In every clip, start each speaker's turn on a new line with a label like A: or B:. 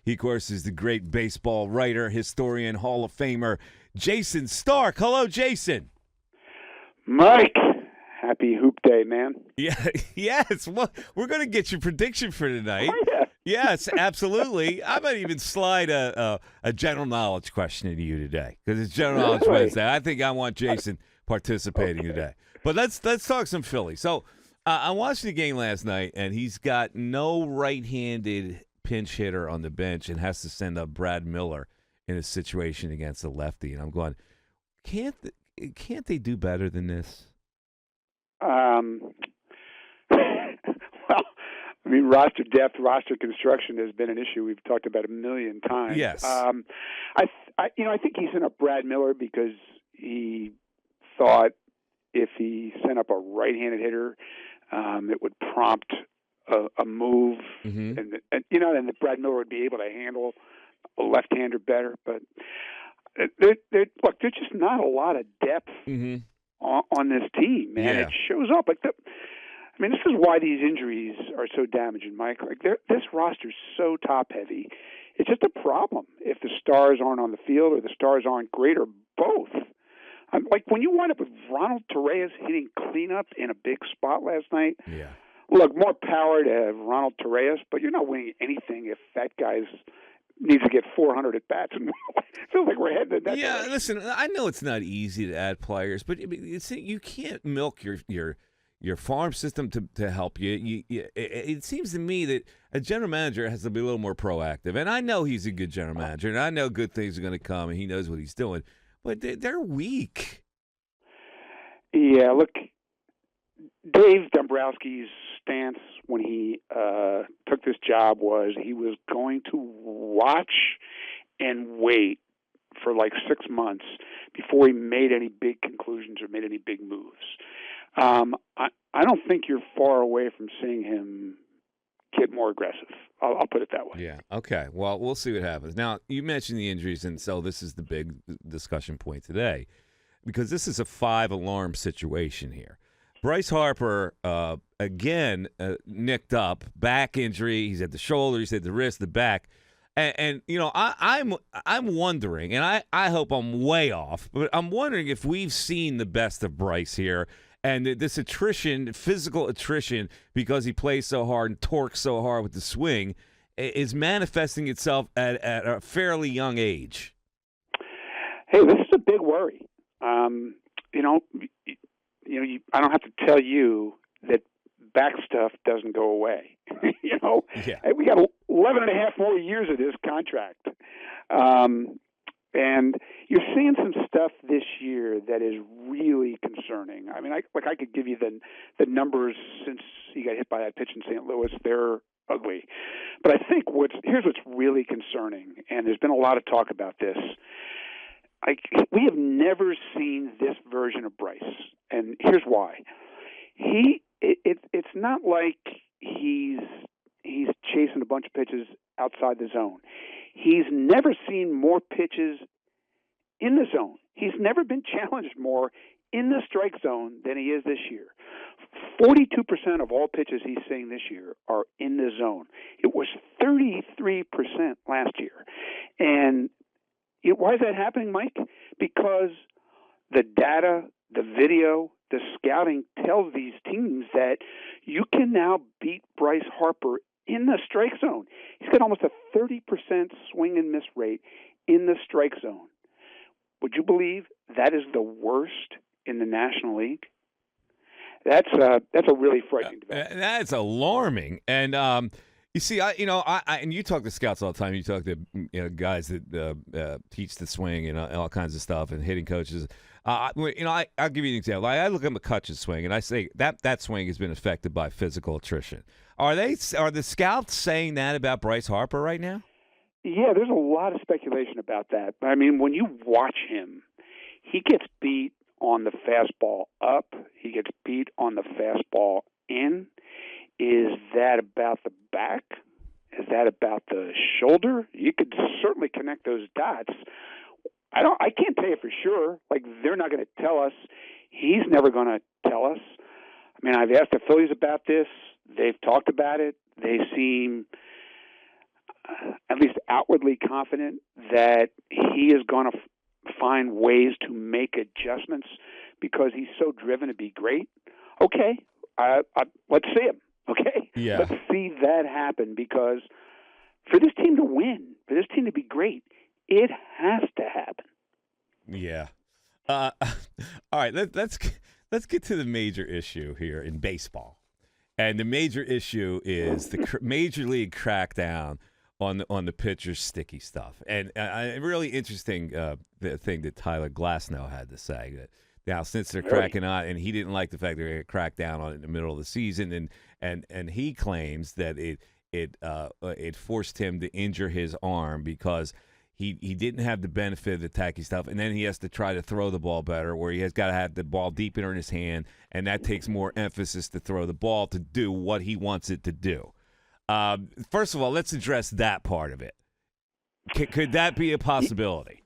A: He, of course, is the great baseball writer, historian, Hall of Famer, Jayson Stark. Hello, Jayson.
B: Mike, happy Hoop Day, man.
A: Yeah, yes. Well, we're going to get your prediction for tonight.
B: Oh, yeah.
A: Yes, absolutely. I might even slide a general knowledge question into you today because it's General Knowledge
B: Really?
A: Wednesday. I think I want Jayson participating today. But let's talk some Philly. So I watched the game last night, and he's got no right-handed pinch hitter on the bench and has to send up Brad Miller in a situation against a lefty. And I'm going, can't they do better than this?
B: Well, I mean, roster depth, roster construction has been an issue we've talked about a million times.
A: Yes.
B: I think he sent up Brad Miller because he thought if he sent up a right-handed hitter, it would prompt a move,
A: Mm-hmm.
B: and then Brad Miller would be able to handle a left-hander better. But there's just not a lot of depth
A: Mm-hmm.
B: on this team, man.
A: Yeah.
B: It shows up. This is why these injuries are so damaging, Mike. This roster's so top-heavy. It's just a problem if the stars aren't on the field or the stars aren't great or both. Like when you wind up with Ronald Torreyes hitting cleanup in a big spot last night.
A: Yeah.
B: Look, more power to Ronald Torreyes, but you're not winning anything if that guy's needs to get 400 at bats. And it feels like we're heading in that direction.
A: Listen, I know it's not easy to add players, but you can't milk your farm system to help you. It seems to me that a general manager has to be a little more proactive. And I know he's a good general manager, and I know good things are going to come, and he knows what he's doing. But they're weak.
B: Yeah, look, Dave Dombrowski's stance when he took this job was he was going to watch and wait for like 6 months before he made any big conclusions or made any big moves. I don't think you're far away from seeing him get more aggressive. I'll put it that way.
A: Yeah. Okay. Well, we'll see what happens. Now, you mentioned the injuries, and so this is the big discussion point today because this is a 5-alarm situation here. Bryce Harper, again, nicked up, back injury. He's at the shoulder, he's at the wrist, the back. And I'm wondering, and I hope I'm way off, but I'm wondering if we've seen the best of Bryce here. And this attrition, physical attrition, because he plays so hard and torques so hard with the swing, is manifesting itself at a fairly young age.
B: Hey, this is a big worry. I don't have to tell you that back stuff doesn't go away.
A: Yeah.
B: We got 11 and a half more years of this contract. And you're seeing some stuff this year that is really concerning. I mean, I could give you the numbers since he got hit by that pitch in St. Louis. They're ugly. But I think here's what's really concerning, and there's been a lot of talk about this. We have never seen this version of Bryce, and here's why. It's not like he's chasing a bunch of pitches outside the zone. He's never seen more pitches in the zone. He's never been challenged more in the strike zone than he is this year. 42% of all pitches he's seeing this year are in the zone. It was 33% last year. And why is that happening, Mike? Because the data, the video, the scouting tells these teams that you can now beat Bryce Harper in the strike zone. He's got almost a 30% swing and miss rate in the strike zone. Would you believe that is the worst in the National League? That's a really frightening development.
A: That's alarming. And you see, and you talk to scouts all the time. You talk to guys that teach the swing and all kinds of stuff, and hitting coaches. I'll give you an example. I look at McCutcheon's swing, and I say that swing has been affected by physical attrition. Are the scouts saying that about Bryce Harper right now?
B: Yeah, there's a lot of speculation about that. I mean, when you watch him, he gets beat on the fastball up. He gets beat on the fastball in. Is that about the back? Is that about the shoulder? You could certainly connect those dots. I can't tell you for sure. Like, they're not going to tell us. He's never going to tell us. I mean, I've asked the Phillies about this. They've talked about it. They seem, at least outwardly confident that he is going to find ways to make adjustments because he's so driven to be great. Okay, let's see him. Okay,
A: Yeah.
B: let's see that happen because for this team to win, for this team to be great, it has to happen.
A: Yeah. All right. Let's get to the major issue here in baseball, and the major issue is the major league crackdown on the pitcher's sticky stuff. And really interesting the thing that Tyler Glasnows had to say that now since they're cracking on, and he didn't like the fact they're going to crack down on it in the middle of the season, and he claims that it forced him to injure his arm because he didn't have the benefit of the tacky stuff, and then he has to try to throw the ball better, where he has got to have the ball deeper in his hand, and that takes more emphasis to throw the ball to do what he wants it to do. First of all, let's address that part of it. Could that be a possibility?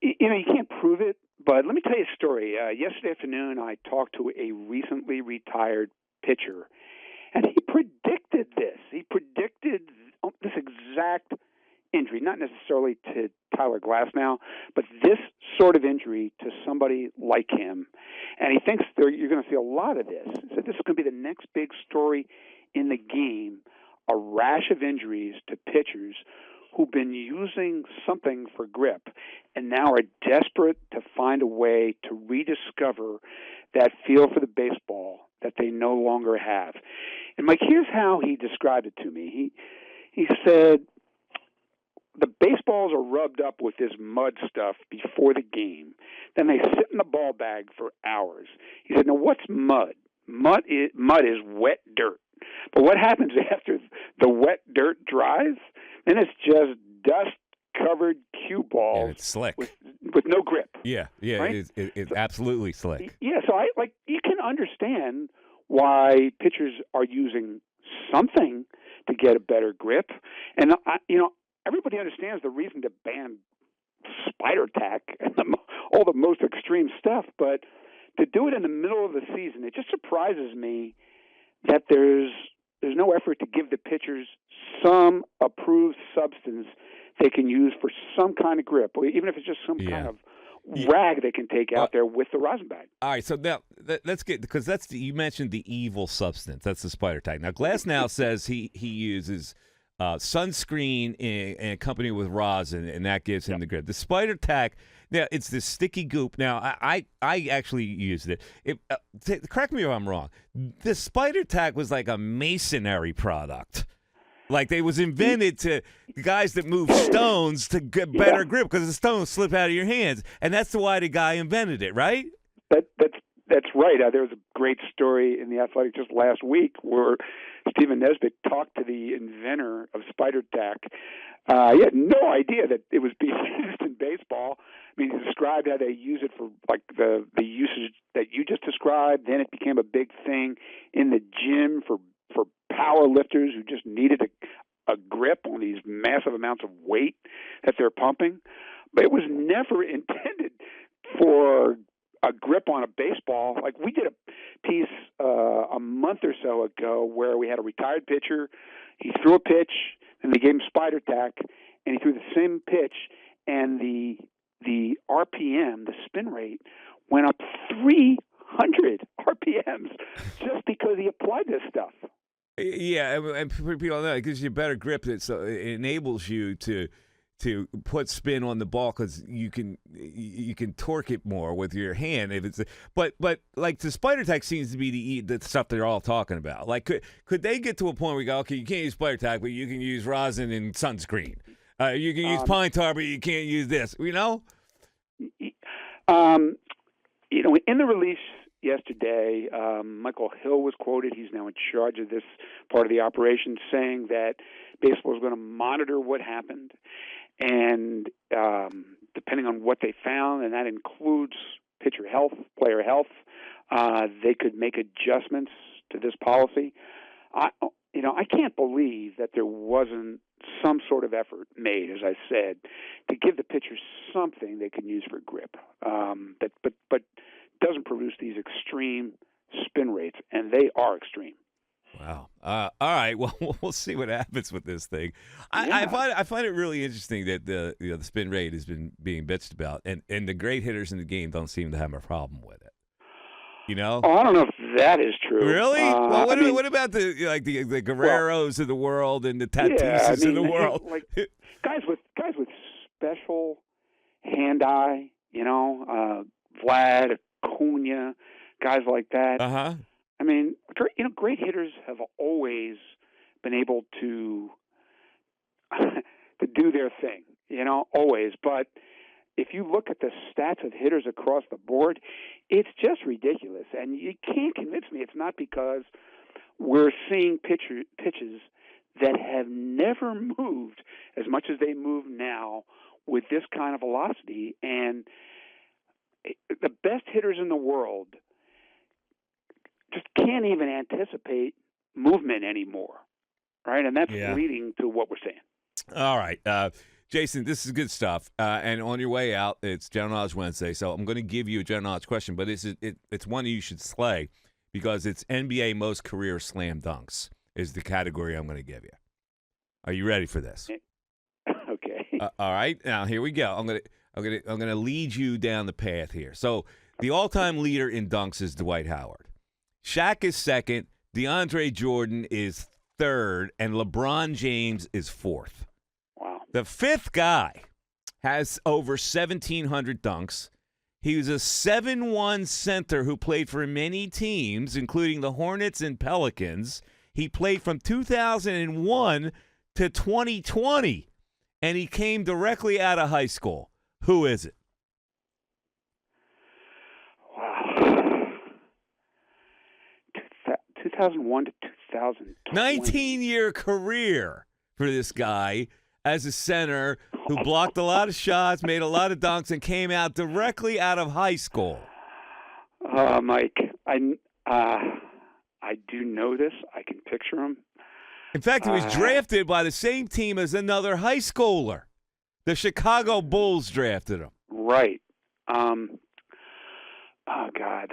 B: You can't prove it, but let me tell you a story. Yesterday afternoon, I talked to a recently retired pitcher, and he predicted this. He predicted this exact injury, not necessarily to Tyler Glasnows, but this sort of injury to somebody like him. And he thinks you're going to see a lot of this. He said this is going to be the next big story in the game, a rash of injuries to pitchers who've been using something for grip and now are desperate to find a way to rediscover that feel for the baseball that they no longer have. And Mike, here's how he described it to me. He said, the baseballs are rubbed up with this mud stuff before the game. Then they sit in the ball bag for hours. He said, now what's mud? Mud is wet dirt. But what happens after the wet dirt dries? Then it's just dust-covered cue balls.
A: And it's slick.
B: With no grip.
A: Yeah,
B: right?
A: It's absolutely slick.
B: Yeah, so you can understand why pitchers are using something to get a better grip. And, everybody understands the reason to ban spider tack and all the most extreme stuff, but to do it in the middle of the season, it just surprises me that there's no effort to give the pitchers some approved substance they can use for some kind of grip, or even if it's just some kind of rag they can take out there with the rosin bag.
A: All right, so now let's get, because you mentioned the evil substance. That's the spider tack. Now, Glasnows says he uses sunscreen in company with rosin, and that gives him the grip. The spider tack, now it's this sticky goop. Now I actually used it. Correct me if I'm wrong. The spider tack was like a masonry product. Like it was invented to guys that move stones to get better grip because the stones slip out of your hands, and that's why the guy invented it, right?
B: That's right. There was a great story in The Athletic just last week where Stephen Nesbitt talked to the inventor of spider tack. He had no idea that it was being used in baseball. I mean, he described how they use it for like the usage that you just described. Then it became a big thing in the gym for power lifters who just needed a grip on these massive amounts of weight that they're pumping. But it was never intended for a grip on a baseball. Like we did a piece a month or so ago where we had a retired pitcher. He threw a pitch, and they gave him spider tack, and he threw the same pitch, and the RPM, the spin rate, went up 300 RPMs just because he applied this stuff.
A: Yeah, and for people know, it gives you a better grip. It enables you to put spin on the ball because you can torque it more with your hand. If it's but like the spider tack seems to be the stuff they're all talking about. Like could they get to a point where you go, okay, you can't use spider tack, but you can use rosin and sunscreen. You can use pine tar, but you can't use this. You know.
B: In the release yesterday, Michael Hill was quoted. He's now in charge of this part of the operation, saying that baseball is going to monitor what happened, and depending on what they found, and that includes pitcher health, player health, they could make adjustments to this policy. I can't believe that there wasn't some sort of effort made, as I said, to give the pitchers something they can use for grip, but doesn't produce these extreme spin rates, and they are extreme.
A: Wow. All right. Well, we'll see what happens with this thing. I find it really interesting that the spin rate has been being bitched about, and the great hitters in the game don't seem to have a problem with it. You know?
B: Oh, I don't know if that is true.
A: Really? Well, what about the Guerreros of the world and the Tatises of the world?
B: Like guys with special hand-eye, Vlad, Acuna, guys like that.
A: Uh-huh.
B: I mean, great hitters have always been able to do their thing, always. But if you look at the stats of hitters across the board, it's just ridiculous. And you can't convince me it's not because we're seeing pitches that have never moved as much as they move now with this kind of velocity. And the best hitters in the world just can't even anticipate movement anymore, right? And that's leading to what we're seeing.
A: All right. Jayson, this is good stuff. And on your way out, it's General Knowledge Wednesday, so I'm going to give you a general knowledge question, but it's one you should slay because it's NBA most career slam dunks is the category I'm going to give you. Are you ready for this?
B: Okay.
A: All right. Now here we go. I'm going to lead you down the path here. So the all-time leader in dunks is Dwight Howard. Shaq is second, DeAndre Jordan is third, and LeBron James is fourth.
B: Wow.
A: The fifth guy has over 1,700 dunks. He was a 7-1 center who played for many teams, including the Hornets and Pelicans. He played from 2001 to 2020, and he came directly out of high school. Who is it?
B: Wow. 2001 to 2020.
A: 19-year career for this guy as a center who blocked a lot of shots, made a lot of dunks, and came out directly out of high school.
B: Mike, I do know this. I can picture him.
A: In fact, he was drafted by the same team as another high schooler. The Chicago Bulls drafted him.
B: Right. Oh God.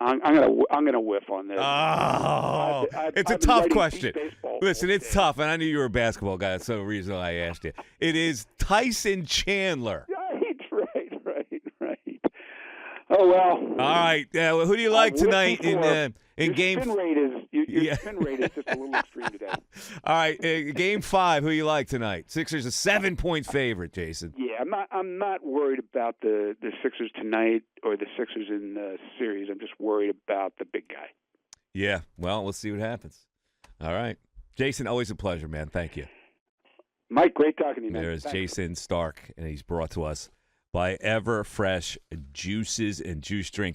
B: I'm gonna whiff on this.
A: Oh, it's a tough question. Listen, it's tough, and I knew you were a basketball guy. That's the reason I asked you. It is Tyson Chandler.
B: Right. Oh well.
A: All right. Well, who do you like tonight in game?
B: Your spin rate is just a little extreme today.
A: All right, game 5. Who you like tonight? Sixers a 7-point favorite, Jayson.
B: Yeah, I'm not worried about the Sixers tonight or the Sixers in the series. I'm just worried about the big guy.
A: Yeah. Well, let's see what happens. All right, Jayson, always a pleasure, man. Thank you.
B: Mike, great talking to you, man.
A: There's
B: Thanks.
A: Jayson Stark, and he's brought to us by Everfresh Juices and Juice Drinks.